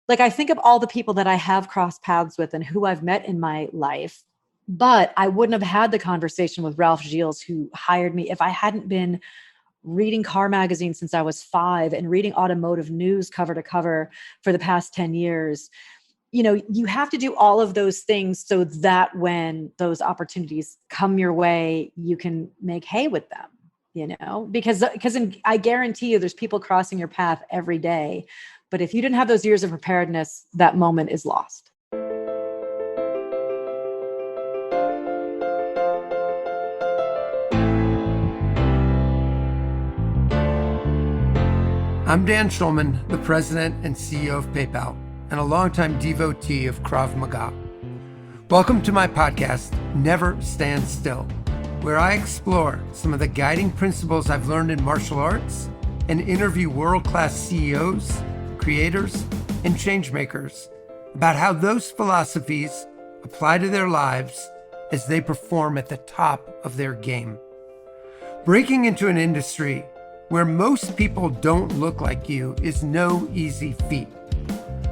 Like I think of all the people that I have crossed paths with and who I've met in my life, but I wouldn't have had the conversation with Ralph Gilles, who hired me, if I hadn't been reading car magazines since I was 5 and reading automotive news cover to cover for the past 10 years. You have to do all of those things so that when those opportunities come your way, you can make hay with them, because I guarantee you there's people crossing your path every day. But if you didn't have those years of preparedness, that moment is lost. I'm Dan Schulman, the president and CEO of PayPal, and a longtime devotee of Krav Maga. Welcome to my podcast, Never Stand Still, where I explore some of the guiding principles I've learned in martial arts and interview world-class CEOs, creators, and changemakers about how those philosophies apply to their lives as they perform at the top of their game. Breaking into an industry where most people don't look like you is no easy feat.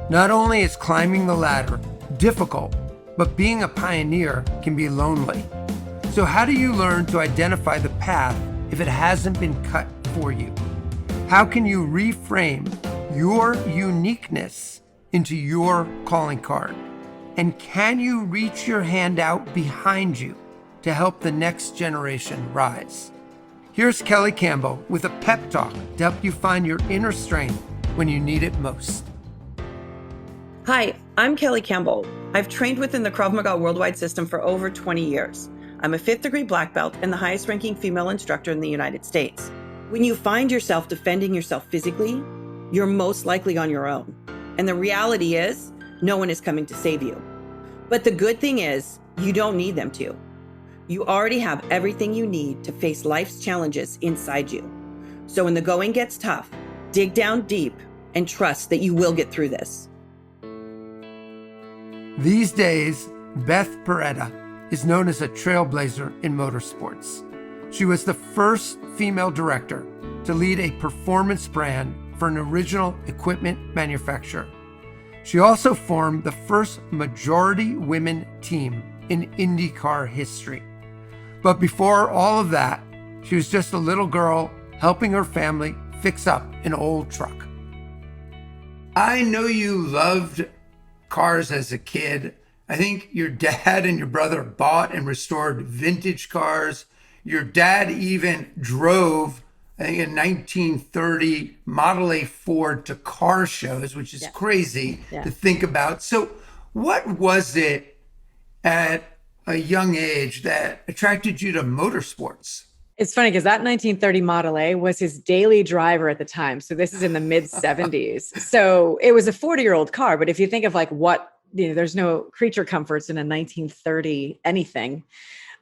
Not only is climbing the ladder difficult, but being a pioneer can be lonely. So how do you learn to identify the path if it hasn't been cut for you? How can you reframe your uniqueness into your calling card? And can you reach your hand out behind you to help the next generation rise? Here's Kelly Campbell with a pep talk to help you find your inner strength when you need it most. Hi, I'm Kelly Campbell. I've trained within the Krav Maga worldwide system for over 20 years. I'm a 5th degree black belt and the highest ranking female instructor in the United States. When you find yourself defending yourself physically, you're most likely on your own. And the reality is, no one is coming to save you. But the good thing is, you don't need them to. You already have everything you need to face life's challenges inside you. So when the going gets tough, dig down deep and trust that you will get through this. These days, Beth Paretta is known as a trailblazer in motorsports. She was the first female director to lead a performance brand for an original equipment manufacturer. She also formed the first majority women team in IndyCar history. But before all of that, she was just a little girl helping her family fix up an old truck. I know you loved cars as a kid. I think your dad and your brother bought and restored vintage cars. Your dad even drove, I think, a 1930 Model A Ford to car shows, which is crazy to think about. So what was it at a young age that attracted you to motorsports? It's funny because that 1930 Model A was his daily driver at the time. So this is in the mid 70s. So it was a 40-year-old car. But if you think of like there's no creature comforts in a 1930 anything.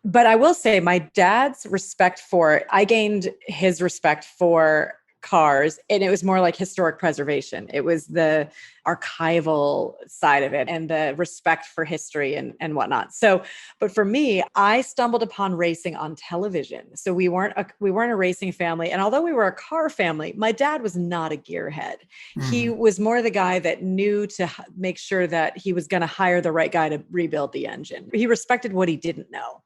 But I will say my dad's I gained his respect for cars, and it was more like historic preservation. It was the archival side of it and the respect for history and whatnot. So, but for me, I stumbled upon racing on television. So we weren't a racing family. And although we were a car family, my dad was not a gearhead. He was more the guy that knew to make sure that he was going to hire the right guy to rebuild the engine. He respected what he didn't know.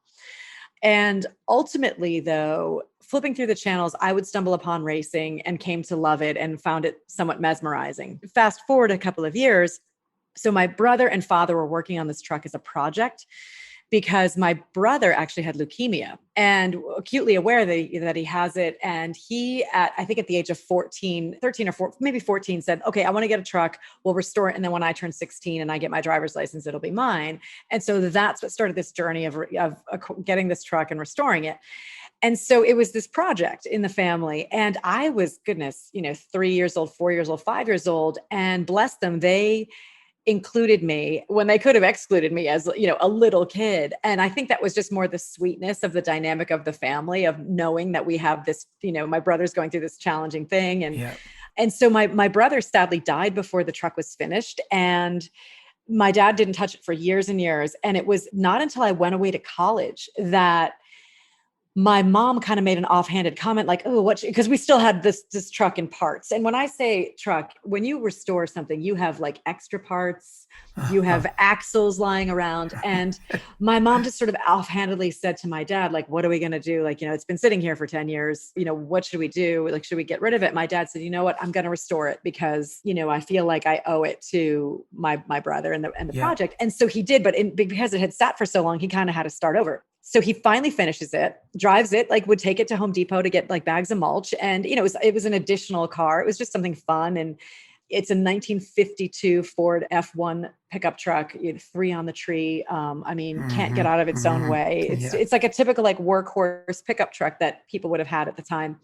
And ultimately, though, flipping through the channels, I would stumble upon racing and came to love it and found it somewhat mesmerizing. Fast forward a couple of years. So my brother and father were working on this truck as a project because my brother actually had leukemia and acutely aware that he has it. And he, I think at the age of 13 or maybe 14, said, okay, I want to get a truck. We'll restore it. And then when I turn 16 and I get my driver's license, it'll be mine. And so that's what started this journey of getting this truck and restoring it. And so it was this project in the family. And I was, 3 years old, 4 years old, 5 years old, and bless them, they included me when they could have excluded me as, a little kid. And I think that was just more the sweetness of the dynamic of the family, of knowing that we have this, my brother's going through this challenging thing. And so my brother sadly died before the truck was finished. And my dad didn't touch it for years and years. And it was not until I went away to college that my mom kind of made an offhanded comment like, oh, because we still had this truck in parts. And when I say truck, when you restore something, you have like extra parts, you have axles lying around. And my mom just sort of offhandedly said to my dad, like, what are we going to do? Like, it's been sitting here for 10 years. What should we do? Like, should we get rid of it? My dad said, you know what, I'm going to restore it because, I feel like I owe it to my brother and the project. And so he did, but because it had sat for so long, he kind of had to start over. So he finally finishes it, drives it, like would take it to Home Depot to get like bags of mulch. And, it was an additional car. It was just something fun. And it's a 1952 Ford F1 pickup truck, 3 on the tree. Can't get out of its own way. It's like a typical like workhorse pickup truck that people would have had at the time.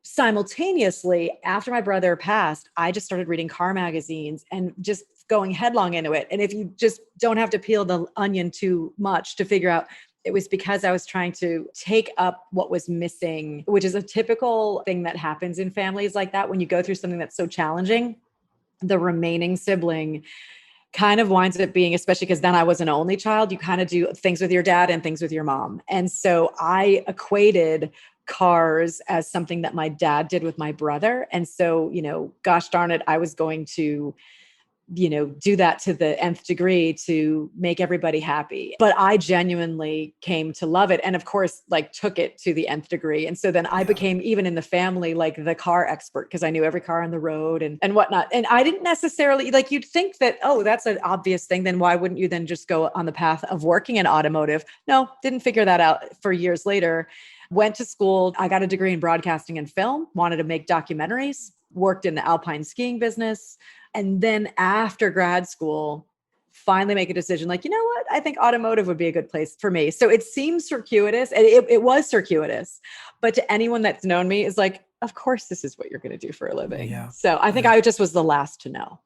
Simultaneously, after my brother passed, I just started reading car magazines and just going headlong into it. And if you just don't have to peel the onion too much to figure out, it was because I was trying to take up what was missing, which is a typical thing that happens in families like that. When you go through something that's so challenging, the remaining sibling kind of winds up being, especially because then I was an only child, you kind of do things with your dad and things with your mom. And so I equated cars as something that my dad did with my brother. And so, gosh darn it, I was going to do that to the nth degree to make everybody happy. But I genuinely came to love it. And of course, like took it to the nth degree. And so then I became, even in the family, like the car expert because I knew every car on the road and whatnot. And I didn't necessarily like, you'd think that, oh, that's an obvious thing. Then why wouldn't you then just go on the path of working in automotive? No, didn't figure that out for years later. Went to school. I got a degree in broadcasting and film, wanted to make documentaries, worked in the alpine skiing business. And then after grad school, finally make a decision like, you know what? I think automotive would be a good place for me. So it seems circuitous. And it was circuitous. But to anyone that's known me is like, of course, this is what you're going to do for a living. Yeah. So I think I just was the last to know.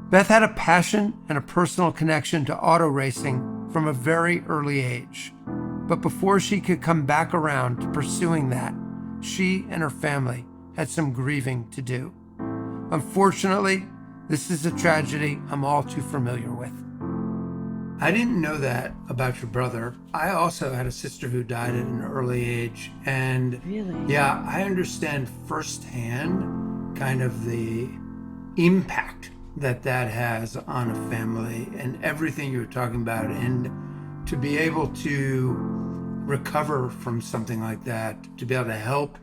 Beth had a passion and a personal connection to auto racing from a very early age. But before she could come back around to pursuing that, she and her family had some grieving to do. Unfortunately, this is a tragedy I'm all too familiar with. I didn't know that about your brother. I also had a sister who died at an early age. And really? Yeah, I understand firsthand kind of the impact that has on a family and everything you were talking about. And to be able to recover from something like that, to be able to help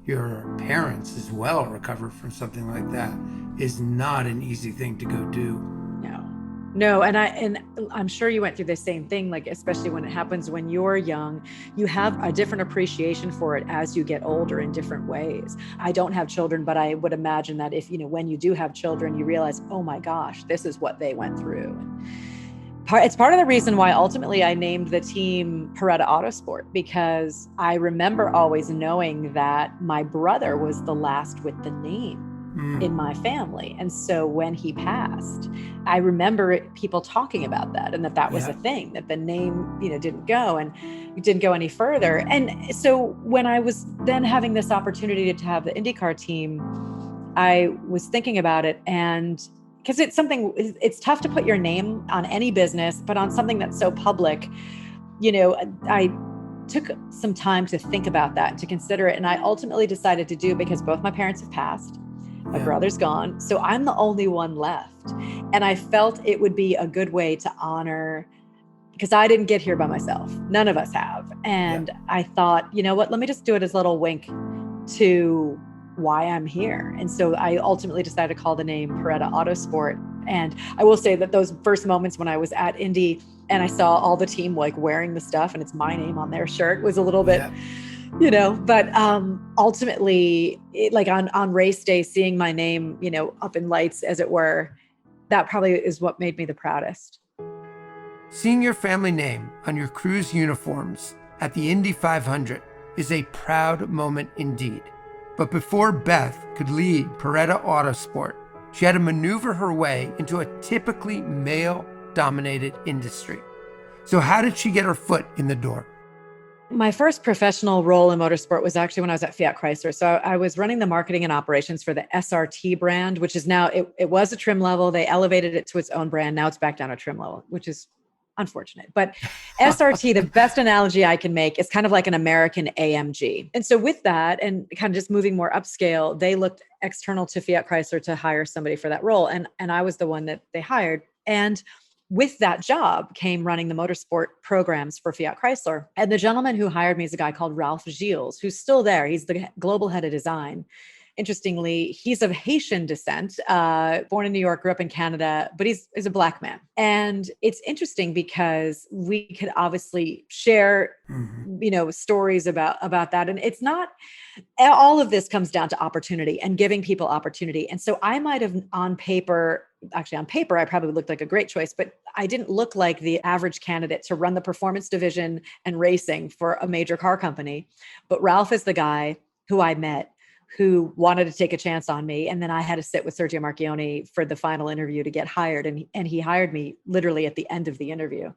your parents as well recover from something like that is not an easy thing to go do. No. And I'm sure you went through the same thing, like, especially when it happens when you're young, you have a different appreciation for it as you get older in different ways. I don't have children, but I would imagine that if, when you do have children, you realize, oh my gosh, this is what they went through. It's part of the reason why ultimately I named the team Paretta Autosport, because I remember always knowing that my brother was the last with the name in my family. And so when he passed, I remember people talking about that and that was a thing, that the name, didn't go and it didn't go any further. And so when I was then having this opportunity to have the IndyCar team, I was thinking about it, and because it's tough to put your name on any business, but on something that's so public, I took some time to think about that, to consider it. And I ultimately decided to do it because both my parents have passed. My brother's gone. So I'm the only one left. And I felt it would be a good way to honor, because I didn't get here by myself. None of us have. And I thought, you know what, let me just do it as a little wink to why I'm here. And so I ultimately decided to call the name Paretta Autosport. And I will say that those first moments when I was at Indy and I saw all the team like wearing the stuff and it's my name on their shirt was a little bit, but ultimately like on race day, seeing my name, up in lights as it were, that probably is what made me the proudest. Seeing your family name on your crew's uniforms at the Indy 500 is a proud moment indeed. But before Beth could lead Paretta Autosport, she had to maneuver her way into a typically male-dominated industry. So how did she get her foot in the door? My first professional role in motorsport was actually when I was at Fiat Chrysler. So I was running the marketing and operations for the SRT brand, which is now, it was a trim level. They elevated it to its own brand. Now it's back down a trim level, which is unfortunate. But SRT, the best analogy I can make, is kind of like an American AMG. And so with that, and kind of just moving more upscale, they looked external to Fiat Chrysler to hire somebody for that role. And I was the one that they hired. And with that job came running the motorsport programs for Fiat Chrysler. And the gentleman who hired me is a guy called Ralph Gilles, who's still there. He's the global head of design. Interestingly, he's of Haitian descent, born in New York, grew up in Canada, but he's a Black man. And it's interesting because we could obviously share, stories about that. And it's not, all of this comes down to opportunity and giving people opportunity. And so I might have on paper, I probably looked like a great choice, but I didn't look like the average candidate to run the performance division and racing for a major car company. But Ralph is the guy who I met, who wanted to take a chance on me. And then I had to sit with Sergio Marchionne for the final interview to get hired. And he hired me literally at the end of the interview.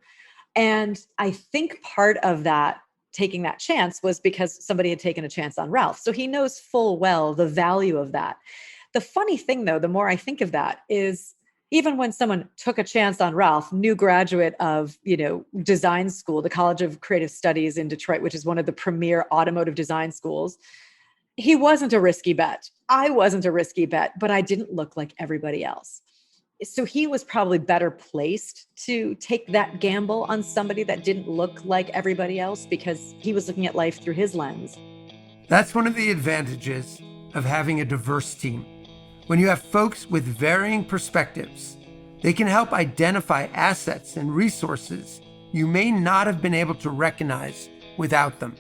And I think part of that, taking that chance, was because somebody had taken a chance on Ralph. So he knows full well the value of that. The funny thing, though, the more I think of that, is even when someone took a chance on Ralph, new graduate of, design school, the College of Creative Studies in Detroit, which is one of the premier automotive design schools, he wasn't a risky bet. I wasn't a risky bet, but I didn't look like everybody else. So he was probably better placed to take that gamble on somebody that didn't look like everybody else, because he was looking at life through his lens. That's one of the advantages of having a diverse team. When you have folks with varying perspectives, they can help identify assets and resources you may not have been able to recognize without them.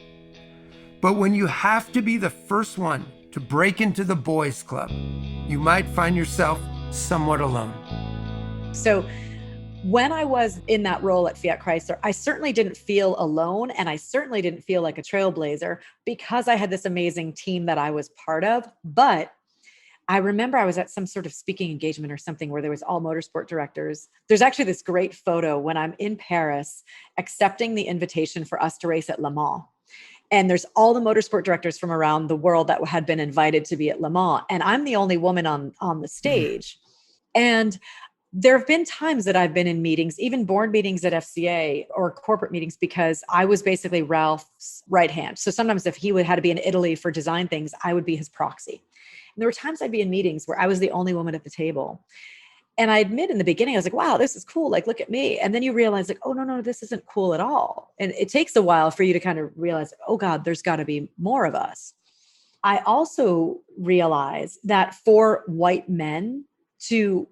But when you have to be the first one to break into the boys' club, you might find yourself somewhat alone. So when I was in that role at Fiat Chrysler, I certainly didn't feel alone, and I certainly didn't feel like a trailblazer, because I had this amazing team that I was part of. But I remember I was at some sort of speaking engagement or something where there was all motorsport directors. There's actually this great photo when I'm in Paris accepting the invitation for us to race at Le Mans. And there's all the motorsport directors from around the world that had been invited to be at Le Mans. And I'm the only woman on the stage. And there have been times that I've been in meetings, even board meetings at FCA or corporate meetings, because I was basically Ralph's right hand. So sometimes if he had to be in Italy for design things, I would be his proxy. And there were times I'd be in meetings where I was the only woman at the table. And I admit in the beginning, I was like, wow, this is cool. Like, look at me. And then you realize like, oh, no, this isn't cool at all. And it takes a while for you to kind of realize, oh God, there's got to be more of us. I also realize that for white men to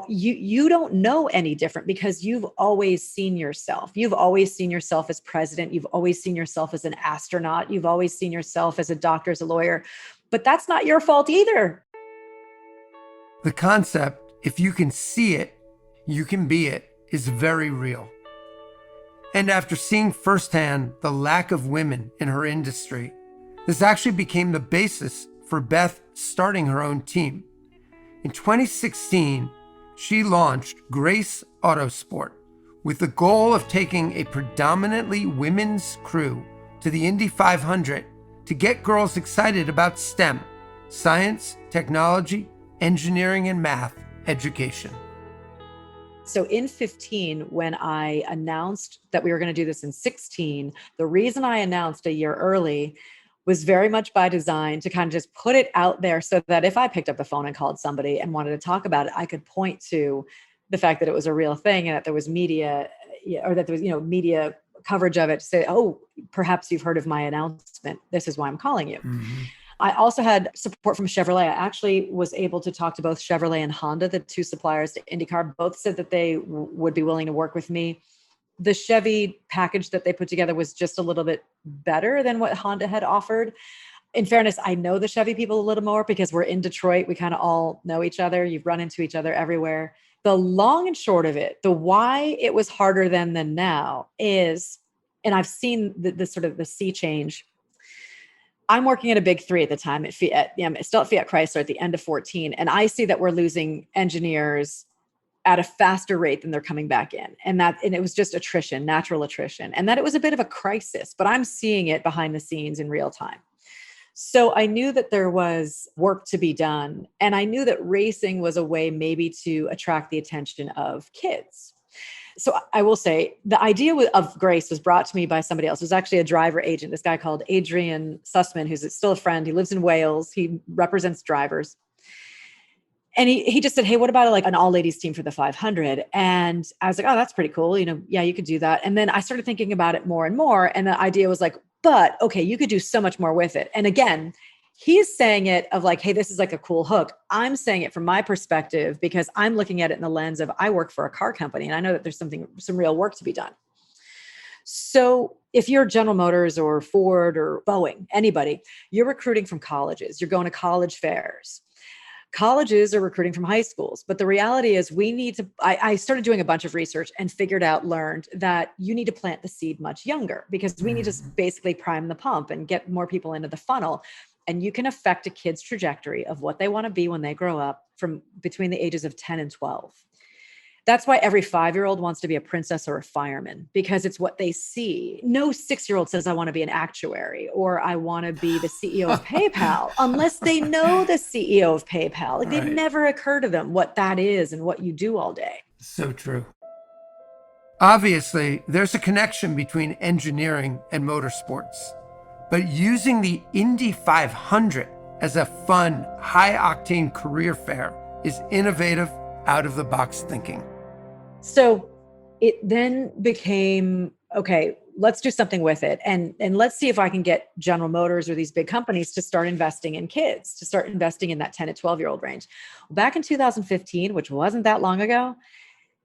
you don't know any different, because you've always seen yourself. You've always seen yourself as president. You've always seen yourself as an astronaut. You've always seen yourself as a doctor, as a lawyer, but that's not your fault either. The concept, if you can see it, you can be it, is very real. And after seeing firsthand the lack of women in her industry, this actually became the basis for Beth starting her own team. In 2016, she launched Paretta Autosport with the goal of taking a predominantly women's crew to the Indy 500 to get girls excited about STEM, science, technology, engineering, and math education. So in 15, when I announced that we were going to do this in 16, the reason I announced a year early was very much by design, to kind of just put it out there so that if I picked up the phone and called somebody and wanted to talk about it, I could point to the fact that it was a real thing and that there was media, or that there was, media coverage of it, to say, oh, perhaps you've heard of my announcement. This is why I'm calling you. Mm-hmm. I also had support from Chevrolet. I actually was able to talk to both Chevrolet and Honda, the two suppliers to IndyCar. Both said that they would be willing to work with me. The Chevy package that they put together was just a little bit better than what Honda had offered. In fairness, I know the Chevy people a little more because we're in Detroit. We kind of all know each other. You've run into each other everywhere. The long and short of it, the why it was harder then than now is, and I've seen the sort of the sea change. I'm working at a big three at the time at Fiat. Still at Fiat Chrysler at the end of 14. And I see that we're losing engineers at a faster rate than they're coming back in. And it was just attrition, natural attrition. And that it was a bit of a crisis, but I'm seeing it behind the scenes in real time. So I knew that there was work to be done. And I knew that racing was a way maybe to attract the attention of kids. So I will say the idea of Grace was brought to me by somebody else. It was actually a driver agent, this guy called Adrian Sussman, who's still a friend. He lives in Wales. He represents drivers. And he just said, hey, what about like an all ladies team for the 500? And I was like, oh, that's pretty cool. Yeah, you could do that. And then I started thinking about it more and more. And the idea was like, but okay, you could do so much more with it. And again, he's saying it of like, hey, this is like a cool hook. I'm saying it from my perspective because I'm looking at it in the lens of I work for a car company and I know that there's some real work to be done. So if you're General Motors or Ford or Boeing, anybody, you're recruiting from colleges, you're going to college fairs. Colleges are recruiting from high schools. But the reality is I started doing a bunch of research and learned that you need to plant the seed much younger because we need to basically prime the pump and get more people into the funnel. And you can affect a kid's trajectory of what they want to be when they grow up from between the ages of 10 and 12. That's why every 5-year-old wants to be a princess or a fireman because it's what they see. No 6-year-old says, I want to be an actuary or I want to be the CEO of PayPal unless they know the CEO of PayPal. Like They never occur to them what that is and what you do all day. So true. Obviously, there's a connection between engineering and motorsports, but using the Indy 500 as a fun, high-octane career fair is innovative, out-of-the-box thinking. So it then became, okay, let's do something with it. And let's see if I can get General Motors or these big companies to start investing in kids, to start investing in that 10 to 12-year-old range. Back in 2015, which wasn't that long ago,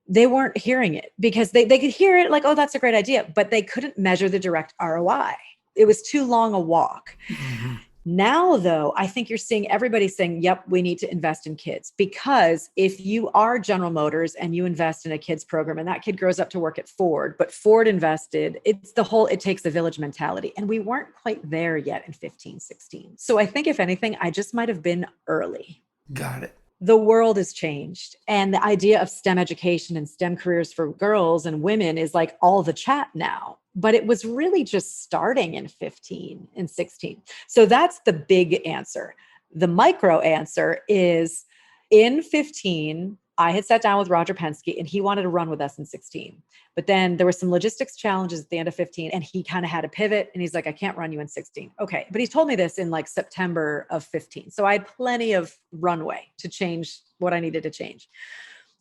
they weren't hearing it because they could hear it like, oh, that's a great idea, but they couldn't measure the direct ROI. It was too long a walk. Mm-hmm. Now, though, I think you're seeing everybody saying, yep, we need to invest in kids because if you are General Motors and you invest in a kids program and that kid grows up to work at Ford, but Ford invested, it takes a village mentality. And we weren't quite there yet in 15, 16. So I think if anything, I just might've been early. Got it. The world has changed. And the idea of STEM education and STEM careers for girls and women is like all the chat now. But it was really just starting in 15 and 16. So that's the big answer. The micro answer is in 15, I had sat down with Roger Penske and he wanted to run with us in 16. But then there were some logistics challenges at the end of 15 and he kind of had to pivot and he's like, I can't run you in 16. Okay. But he told me this in like September of 15. So I had plenty of runway to change what I needed to change.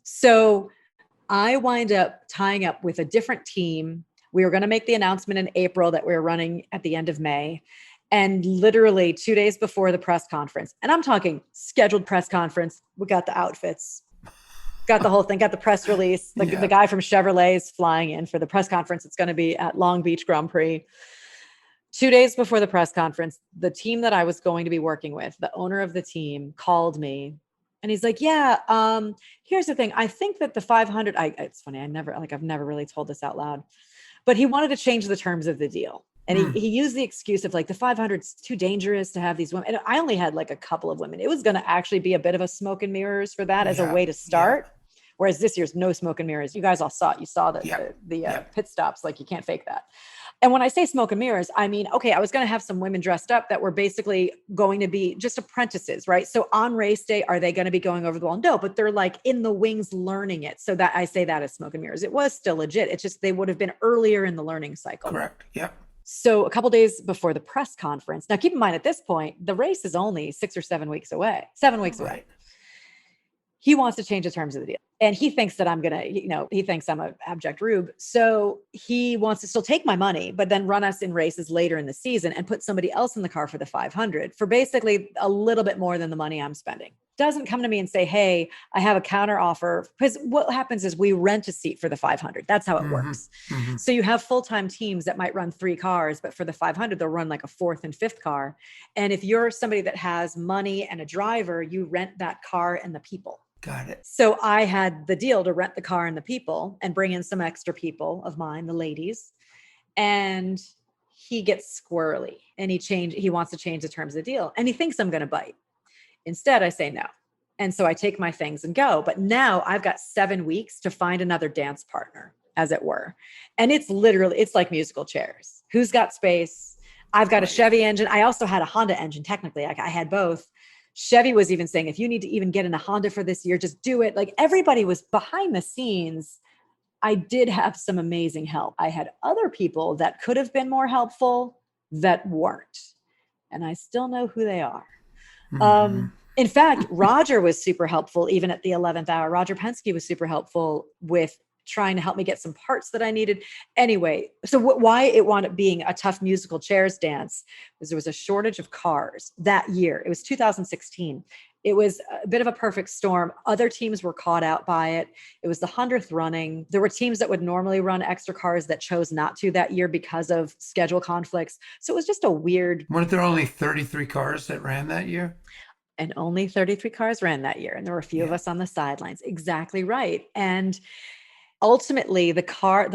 So I wind up tying up with a different team. We were going to make the announcement in April that we were running at the end of May. And literally 2 days before the press conference, and I'm talking scheduled press conference, we got the outfits, got the whole thing, got the press release. The guy from Chevrolet is flying in for the press conference. It's going to be at Long Beach Grand Prix. 2 days before the press conference, the team that I was going to be working with, the owner of the team called me and he's like, yeah, here's the thing. I think that the 500, it's funny. I've never really told this out loud, but he wanted to change the terms of the deal. And he used the excuse of like the 500 is too dangerous to have these women. And I only had like a couple of women. It was going to actually be a bit of a smoke and mirrors for that as a way to start. Yeah. Whereas this year's no smoke and mirrors. You guys all saw it. You saw the pit stops. Like you can't fake that. And when I say smoke and mirrors, I mean, okay, I was going to have some women dressed up that were basically going to be just apprentices, right? So on race day, are they going to be going over the wall? No, but they're like in the wings learning it. So that I say that as smoke and mirrors. It was still legit. It's just they would have been earlier in the learning cycle. Correct. Yeah. So a couple of days before the press conference, now keep in mind at this point, the race is only 6 or 7 weeks away, 7 weeks away. He wants to change the terms of the deal. And he thinks that I'm going to, he thinks I'm an abject rube. So he wants to still take my money, but then run us in races later in the season and put somebody else in the car for the 500 for basically a little bit more than the money I'm spending. Doesn't come to me and say, hey, I have a counter offer. Because what happens is we rent a seat for the 500. That's how it works. Mm-hmm. So you have full-time teams that might run 3 cars, but for the 500, they'll run like a 4th and 5th car. And if you're somebody that has money and a driver, you rent that car and the people. Got it. So I had the deal to rent the car and the people and bring in some extra people of mine, the ladies. And he gets squirrely and he wants to change the terms of the deal. And he thinks I'm going to bite. Instead, I say no. And so I take my things and go. But now I've got 7 weeks to find another dance partner, as it were. And it's like musical chairs. Who's got space? I've got a Chevy engine. I also had a Honda engine. Technically, I had both. Chevy was even saying, if you need to even get in a Honda for this year, just do it. Like everybody was behind the scenes. I did have some amazing help. I had other people that could have been more helpful that weren't. And I still know who they are. In fact, Roger was super helpful even at the 11th hour. Roger Penske was super helpful with trying to help me get some parts that I needed. Anyway, so why it wound up being a tough musical chairs dance was there was a shortage of cars that year. It was 2016. It was a bit of a perfect storm. Other teams were caught out by it. It was the 100th running. There were teams that would normally run extra cars that chose not to that year because of schedule conflicts. So it was just a weird. Weren't there only 33 cars that ran that year? And only 33 cars ran that year. And there were a few of us on the sidelines. Exactly right. And ultimately, the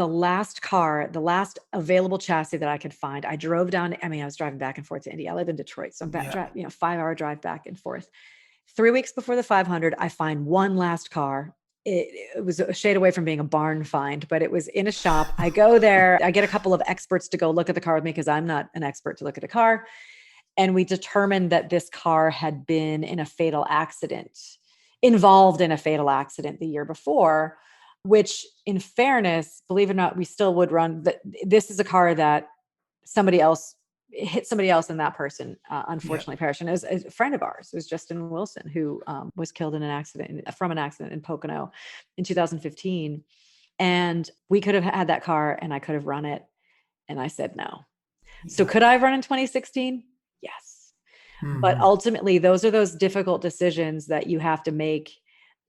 last available chassis that I could find, I drove down. I was driving back and forth to Indy. I live in Detroit. So I'm 5-hour drive back and forth. 3 weeks before the 500, I find one last car. It was a shade away from being a barn find, but it was in a shop. I go there. I get a couple of experts to go look at the car with me because I'm not an expert to look at a car. And we determined that this car had been involved in a fatal accident the year before, which in fairness, believe it or not, we still would run. This is a car that hit somebody else and that person unfortunately perished. And it was a friend of ours. It was Justin Wilson, who was killed in from an accident in Pocono in 2015. And we could have had that car and I could have run it. And I said no. So could I have run in 2016? Yes. But ultimately, those are those difficult decisions that you have to make.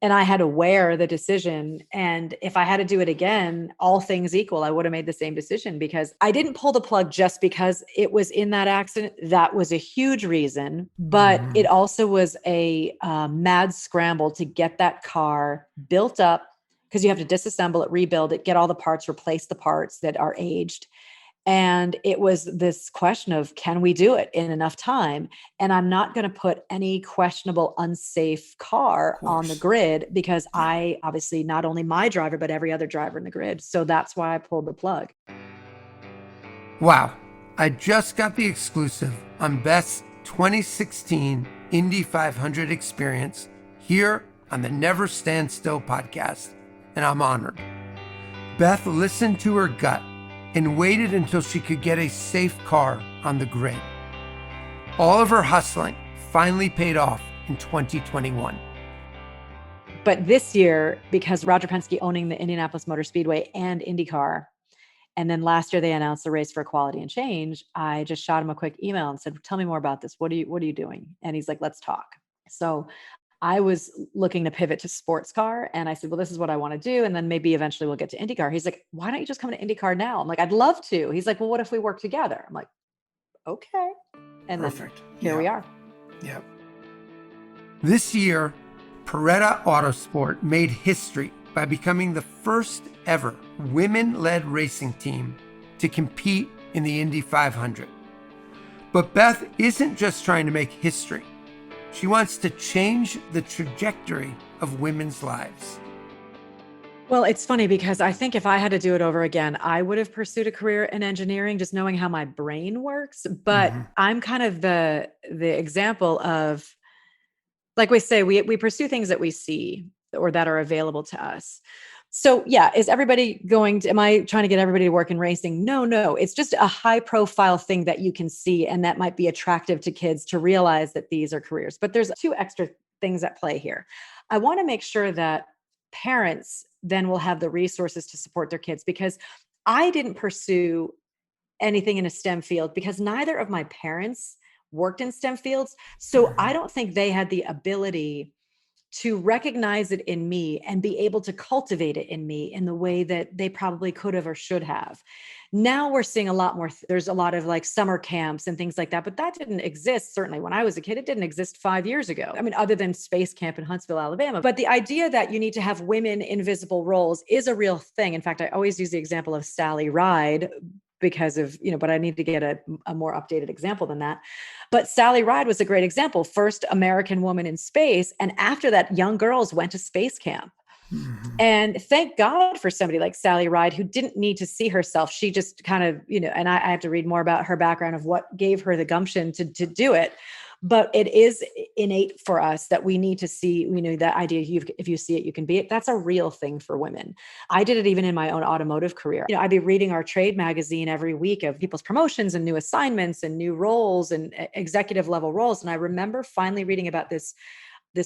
And I had to wear the decision. And if I had to do it again, all things equal, I would have made the same decision because I didn't pull the plug just because it was in that accident. That was a huge reason. But it also was a mad scramble to get that car built up because you have to disassemble it, rebuild it, get all the parts, replace the parts that are aged. And it was this question of, can we do it in enough time? And I'm not going to put any questionable, unsafe car on the grid because I obviously not only my driver, but every other driver in the grid. So that's why I pulled the plug. Wow. I just got the exclusive on Beth's 2016 Indy 500 experience here on the Never Stand Still podcast. And I'm honored. Beth listened to her gut and waited until she could get a safe car on the grid. All of her hustling finally paid off in 2021. But this year, because Roger Penske owning the Indianapolis Motor Speedway and IndyCar, and then last year they announced the race for equality and change, I just shot him a quick email and said, tell me more about this. What are you doing? And he's like, let's talk. So I was looking to pivot to sports car. And I said, well, this is what I want to do. And then maybe eventually we'll get to IndyCar. He's like, why don't you just come to IndyCar now? I'm like, I'd love to. He's like, well, what if we work together? I'm like, okay. And Perfect. Then here we are. Yeah. This year, Paretta Autosport made history by becoming the first ever women-led racing team to compete in the Indy 500. But Beth isn't just trying to make history. She wants to change the trajectory of women's lives. Well, it's funny because I think if I had to do it over again, I would have pursued a career in engineering, just knowing how my brain works. But I'm kind of the example of, like we say, we pursue things that we see or that are available to us. So yeah, am I trying to get everybody to work in racing? No, it's just a high profile thing that you can see. And that might be attractive to kids to realize that these are careers, but there's two extra things at play here. I want to make sure that parents then will have the resources to support their kids because I didn't pursue anything in a STEM field because neither of my parents worked in STEM fields. So I don't think they had the ability to recognize it in me and be able to cultivate it in me in the way that they probably could have or should have. Now we're seeing a lot more. There's a lot of like summer camps and things like that, but that didn't exist. Certainly when I was a kid, it didn't exist 5 years ago. I mean, other than Space Camp in Huntsville, Alabama. But the idea that you need to have women in visible roles is a real thing. In fact, I always use the example of Sally Ride because of, but I need to get a more updated example than that. But Sally Ride was a great example. First American woman in space. And after that, young girls went to space camp. And thank God for somebody like Sally Ride, who didn't need to see herself. She just kind of, and I have to read more about her background of what gave her the gumption to do it. but it is innate for us that we need to see, that idea, if you see it, you can be it. That's a real thing for women. I did it even in my own automotive career. I'd be reading our trade magazine every week of people's promotions and new assignments and new roles and executive level roles. And I remember finally reading about this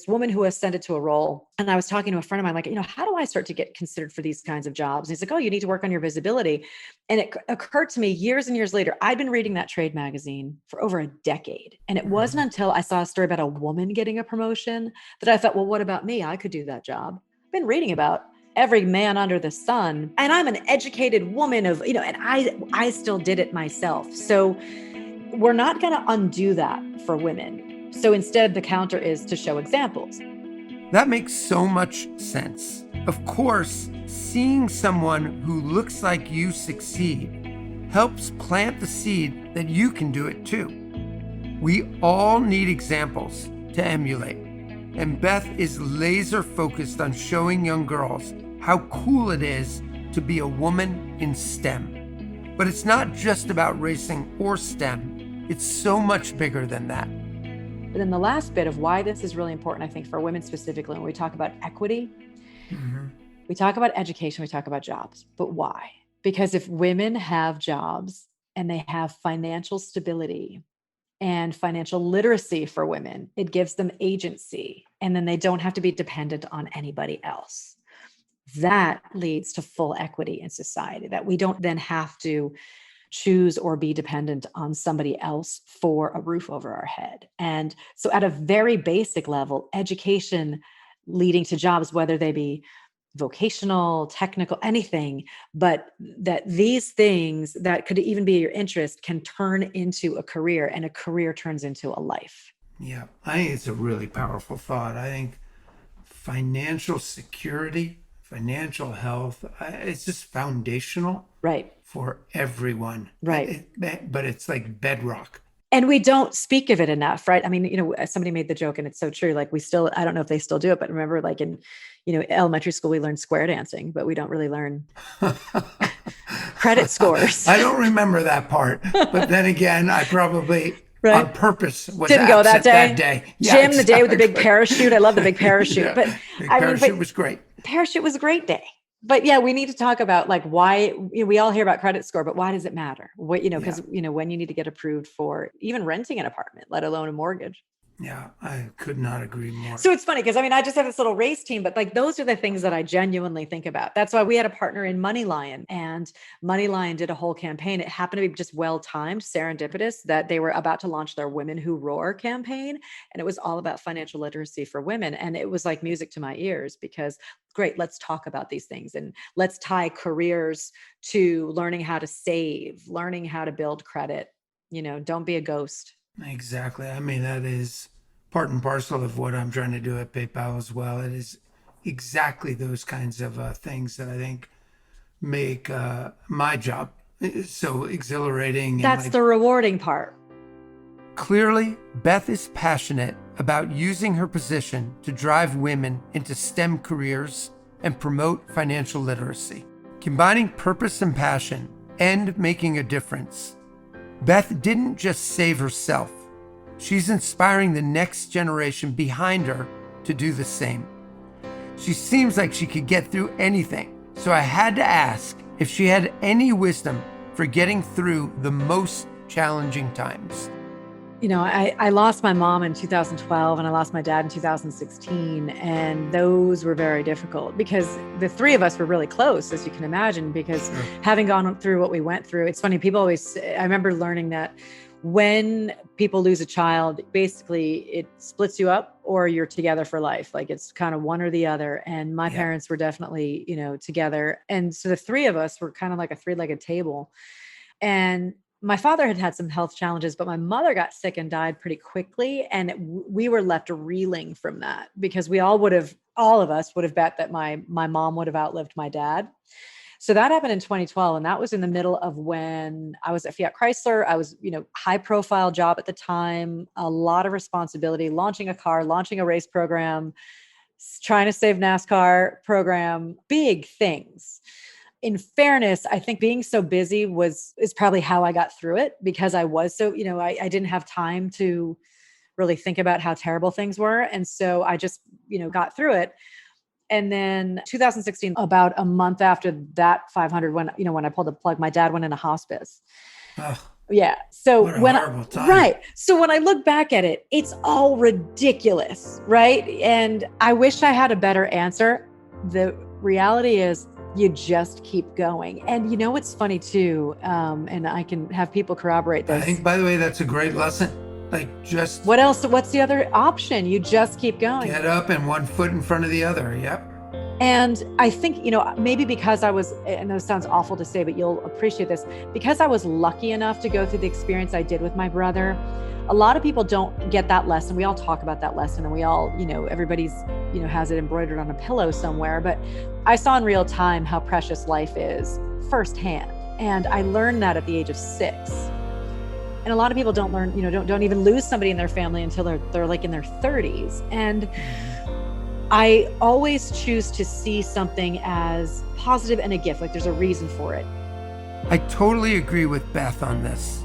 woman who ascended to a role. And I was talking to a friend of mine, like, how do I start to get considered for these kinds of jobs? And he's like, oh, you need to work on your visibility. And it occurred to me years and years later, I'd been reading that trade magazine for over a decade. And it wasn't until I saw a story about a woman getting a promotion that I thought, well, what about me? I could do that job. I've been reading about every man under the sun, and I'm an educated woman and I still did it myself. So we're not going to undo that for women. So instead, the counter is to show examples. That makes so much sense. Of course, seeing someone who looks like you succeed helps plant the seed that you can do it too. We all need examples to emulate. And Beth is laser focused on showing young girls how cool it is to be a woman in STEM. But it's not just about racing or STEM. It's so much bigger than that. But then the last bit of why this is really important, I think, for women specifically, when we talk about equity, we talk about education, we talk about jobs. But why? Because if women have jobs and they have financial stability and financial literacy for women, it gives them agency. And then they don't have to be dependent on anybody else. That leads to full equity in society, that we don't then have to choose or be dependent on somebody else for a roof over our head. And so at a very basic level, education leading to jobs, whether they be vocational, technical, anything, but that these things that could even be your interest can turn into a career, and a career turns into a life. Yeah, I think it's a really powerful thought. I think financial security, financial health, it's just foundational. Right. For everyone. Right. But it's like bedrock. And we don't speak of it enough, right? I mean, somebody made the joke, and it's so true. Like I don't know if they still do it, but remember, like in, elementary school, we learned square dancing, but we don't really learn credit scores. I don't remember that part. But then again, I probably on purpose didn't go that day. Yeah, Jim, exactly. The day with the big parachute. I love the big parachute. Yeah, but parachute was great. Parachute was a great day. But yeah, we need to talk about like why, we all hear about credit score, but why does it matter? What, because, when you need to get approved for even renting an apartment, let alone a mortgage. Yeah, I could not agree more. So it's funny because I just have this little race team, but like those are the things that I genuinely think about. That's why we had a partner in Money Lion, and Money Lion did a whole campaign. It happened to be just well-timed, serendipitous, that they were about to launch their Women Who Roar campaign. And it was all about financial literacy for women. And it was like music to my ears because great, let's talk about these things and let's tie careers to learning how to save, learning how to build credit. Don't be a ghost. Exactly. That is part and parcel of what I'm trying to do at PayPal as well. It is exactly those kinds of things that I think make my job so exhilarating. That's the rewarding part. Clearly, Beth is passionate about using her position to drive women into STEM careers and promote financial literacy, combining purpose and passion and making a difference. Beth didn't just save herself. She's inspiring the next generation behind her to do the same. She seems like she could get through anything, so I had to ask if she had any wisdom for getting through the most challenging times. I lost my mom in 2012 and I lost my dad in 2016. And those were very difficult because the three of us were really close, as you can imagine, because having gone through what we went through, it's funny. I remember learning that when people lose a child, basically it splits you up or you're together for life. Like it's kind of one or the other. And my parents were definitely, together. And so the three of us were kind of like a three-legged table. And my father had some health challenges, but my mother got sick and died pretty quickly. And we were left reeling from that because all of us would have bet that my mom would have outlived my dad. So that happened in 2012. And that was in the middle of when I was at Fiat Chrysler. I was, high profile job at the time, a lot of responsibility, launching a car, launching a race program, trying to save NASCAR program, big things. In fairness, I think being so busy is probably how I got through it because I was so, I didn't have time to really think about how terrible things were. And so I just, got through it. And then 2016, about a month after that 500, when I pulled the plug, my dad went into hospice. Oh, Yeah. So what a horrible time. right. So when I look back at it, it's all ridiculous. Right. And I wish I had a better answer. The reality is you just keep going. And what's funny too, and I can have people corroborate this. I think, by the way, that's a great lesson. Like, just what else? What's the other option? You just keep going. Get up and one foot in front of the other. Yep. And I think, maybe because I know it sounds awful to say, but you'll appreciate this, because I was lucky enough to go through the experience I did with my brother. A lot of people don't get that lesson. We all talk about that lesson, and we all, everybody's, has it embroidered on a pillow somewhere. But I saw in real time how precious life is firsthand. And I learned that at the age of 6. And a lot of people don't learn, don't even lose somebody in their family until they're like in their 30s. And I always choose to see something as positive and a gift, like there's a reason for it. I totally agree with Beth on this.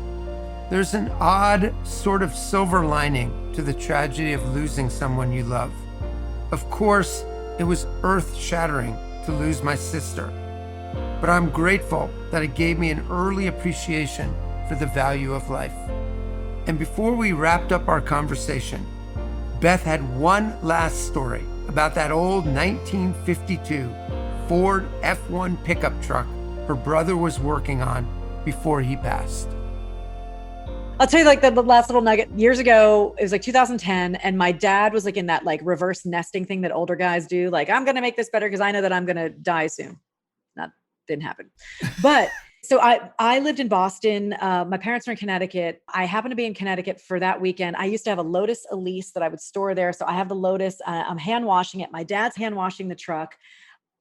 There's an odd sort of silver lining to the tragedy of losing someone you love. Of course, it was earth-shattering to lose my sister, but I'm grateful that it gave me an early appreciation for the value of life. And before we wrapped up our conversation, Beth had one last story about that old 1952 Ford F1 pickup truck her brother was working on before he passed. I'll tell you like the last little nugget. Years ago, it was like 2010, and my dad was like in that like reverse nesting thing that older guys do. Like, I'm going to make this better because I know that I'm going to die soon. That didn't happen. But so I lived in Boston. My parents were in Connecticut. I happened to be in Connecticut for that weekend. I used to have a Lotus Elise that I would store there. So I have the Lotus. I'm hand washing it. My dad's hand washing the truck.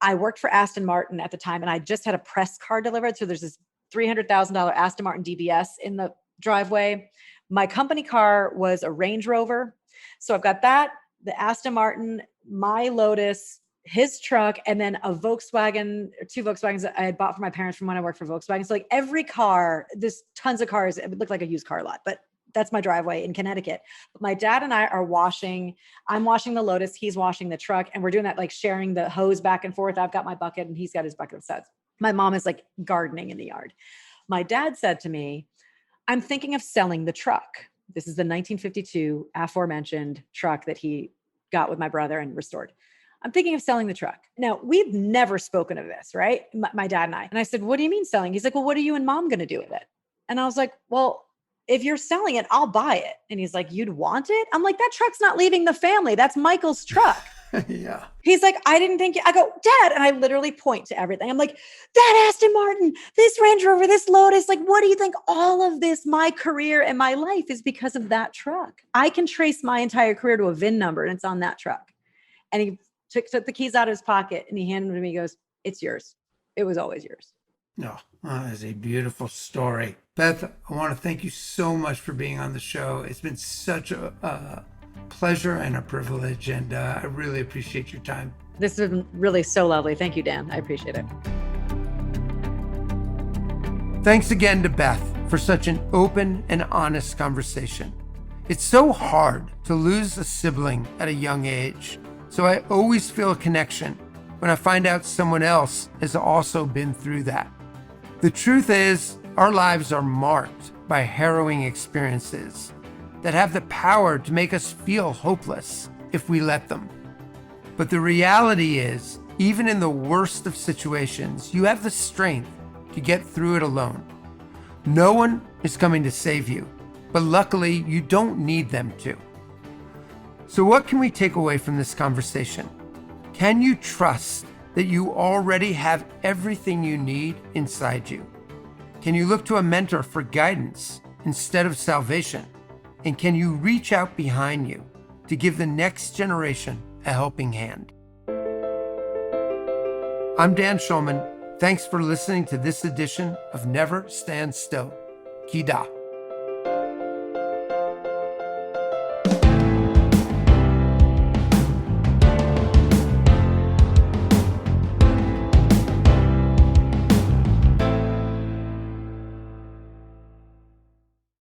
I worked for Aston Martin at the time, and I just had a press car delivered. So there's this $300,000 Aston Martin DBS in the driveway. My company car was a Range Rover. So I've got that, the Aston Martin, my Lotus, his truck, and then a Volkswagen, or 2 Volkswagens that I had bought for my parents from when I worked for Volkswagen. So like every car, there's tons of cars. It looked like a used car lot, but that's my driveway in Connecticut. But my dad and I are I'm washing the Lotus, he's washing the truck, and we're doing that, like sharing the hose back and forth. I've got my bucket and he's got his bucket of suds. My mom is like gardening in the yard. My dad said to me, I'm thinking of selling the truck. This is the 1952 aforementioned truck that he got with my brother and restored. I'm thinking of selling the truck. Now, we've never spoken of this, right? My dad and I. And I said, what do you mean selling? He's like, well, what are you and mom going to do with it? And I was like, well, if you're selling it, I'll buy it. And he's like, you'd want it? I'm like, that truck's not leaving the family. That's Michael's truck. Yeah. He's like, I didn't think I go, Dad. And I literally point to everything. I'm like, that Aston Martin, this Range Rover, this Lotus, like, what do you think? All of this, my career and my life is because of that truck. I can trace my entire career to a VIN number, and it's on that truck. And he took the keys out of his pocket and he handed them to me. He goes, it's yours. It was always yours. No, that is a beautiful story. Beth, I want to thank you so much for being on the show. It's been such a pleasure and a privilege, and I really appreciate your time. This has been really so lovely. Thank you, Dan. I appreciate it. Thanks again to Beth for such an open and honest conversation. It's so hard to lose a sibling at a young age, so I always feel a connection when I find out someone else has also been through that. The truth is, our lives are marked by harrowing experiences that have the power to make us feel hopeless if we let them. But the reality is, even in the worst of situations, you have the strength to get through it alone. No one is coming to save you, but luckily you don't need them to. So what can we take away from this conversation? Can you trust that you already have everything you need inside you? Can you look to a mentor for guidance instead of salvation? And can you reach out behind you to give the next generation a helping hand? I'm Dan Schulman. Thanks for listening to this edition of Never Stand Still. Ki da.